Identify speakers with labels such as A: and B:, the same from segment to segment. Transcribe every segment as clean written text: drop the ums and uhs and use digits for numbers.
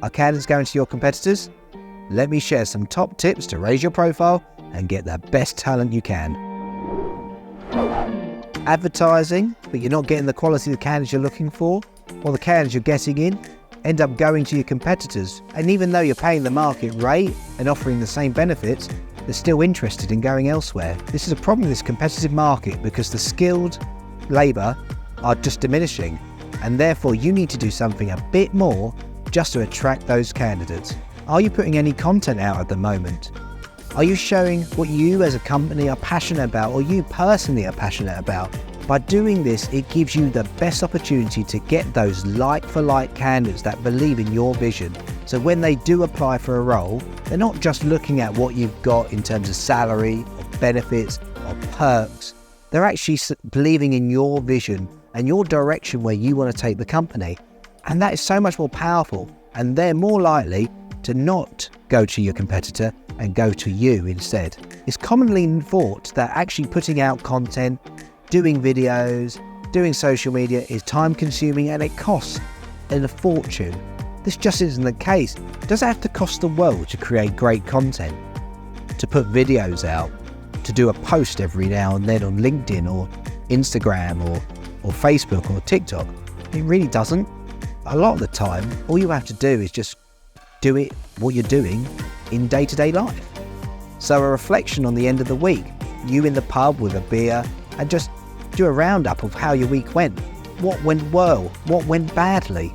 A: Are candidates going to your competitors? Let me share some top tips to raise your profile and get the best talent you can. Advertising, but you're not getting the quality of the candidates you're looking for, or the candidates you're getting in, end up going to your competitors. And even though you're paying the market rate and offering the same benefits, they're still interested in going elsewhere. This is a problem in this competitive market because the skilled labour are just diminishing, and therefore you need to do something a bit more just to attract those candidates. Are you putting any content out at the moment? Are you showing what you as a company are passionate about, or you personally are passionate about? By doing this, it gives you the best opportunity to get those like-for-like candidates that believe in your vision. So when they do apply for a role, they're not just looking at what you've got in terms of salary, or benefits, or perks. They're actually believing in your vision and your direction where you want to take the company. And that is so much more powerful, and they're more likely to not go to your competitor and go to you instead. It's commonly thought that actually putting out content, doing videos, doing social media is time consuming and it costs a fortune. This just isn't the case. Does it have to cost the world to create great content? To put videos out? To do a post every now and then on LinkedIn or Instagram or Facebook or TikTok? It really doesn't. A lot of the time, all you have to do is just do it, what you're doing in day-to-day life. So a reflection on the end of the week, you in the pub with a beer, and just do a roundup of how your week went. What went well? What went badly?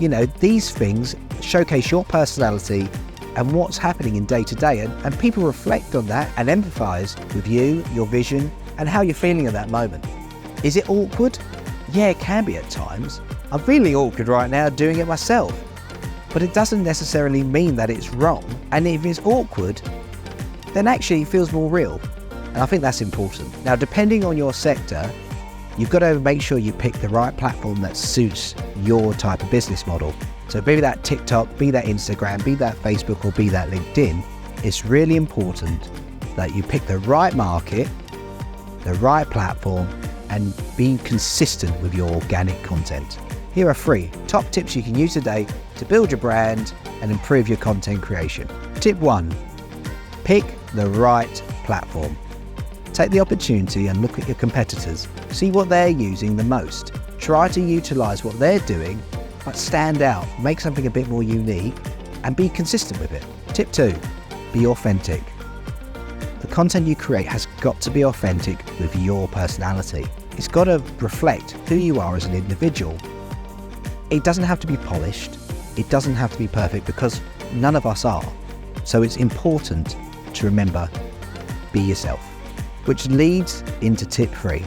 A: You know, these things showcase your personality and what's happening in day-to-day, and people reflect on that and empathise with you, your vision, and how you're feeling at that moment. Is it awkward? Yeah, it can be at times. I'm feeling awkward right now doing it myself. But it doesn't necessarily mean that it's wrong. And if it's awkward, then actually it feels more real. And I think that's important. Now, depending on your sector, you've got to make sure you pick the right platform that suits your type of business model. So be that TikTok, be that Instagram, be that Facebook, or be that LinkedIn, it's really important that you pick the right market, the right platform, and be consistent with your organic content. Here are 3 top tips you can use today to build your brand and improve your content creation. Tip 1, pick the right platform. Take the opportunity and look at your competitors. See what they're using the most. Try to utilize what they're doing, but stand out, make something a bit more unique, and be consistent with it. Tip 2, be authentic. The content you create has got to be authentic with your personality. It's got to reflect who you are as an individual. It doesn't have to be polished. It doesn't have to be perfect, because none of us are. So it's important to remember, be yourself. Which leads into tip 3.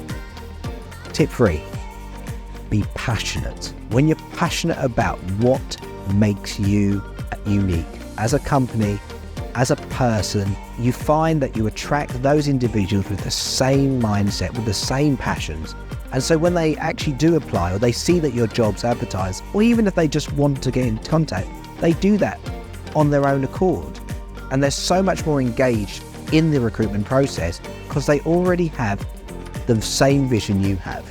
A: Tip 3, be passionate. When you're passionate about what makes you unique as a company, as a person, you find that you attract those individuals with the same mindset, with the same passions. And so when they actually do apply, or they see that your job's advertised, or even if they just want to get in contact, they do that on their own accord. And they're so much more engaged in the recruitment process because they already have the same vision you have.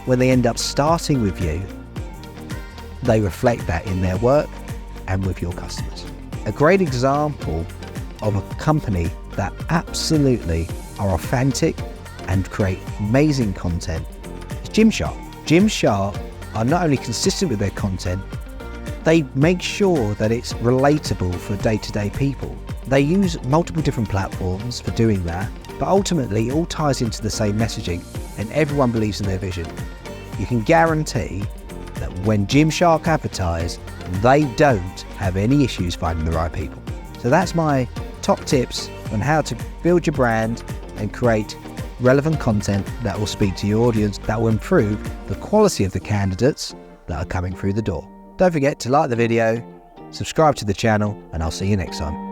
A: When they end up starting with you, they reflect that in their work and with your customers. A great example of a company that absolutely are authentic and create amazing content is Gymshark. Gymshark are not only consistent with their content, they make sure that it's relatable for day-to-day people. They use multiple different platforms for doing that, but ultimately it all ties into the same messaging and everyone believes in their vision. You can guarantee that when Gymshark advertise, they don't have any issues finding the right people. So that's my top tips on how to build your brand and create relevant content that will speak to your audience, that will improve the quality of the candidates that are coming through the door. Don't forget to like the video, subscribe to the channel, and I'll see you next time.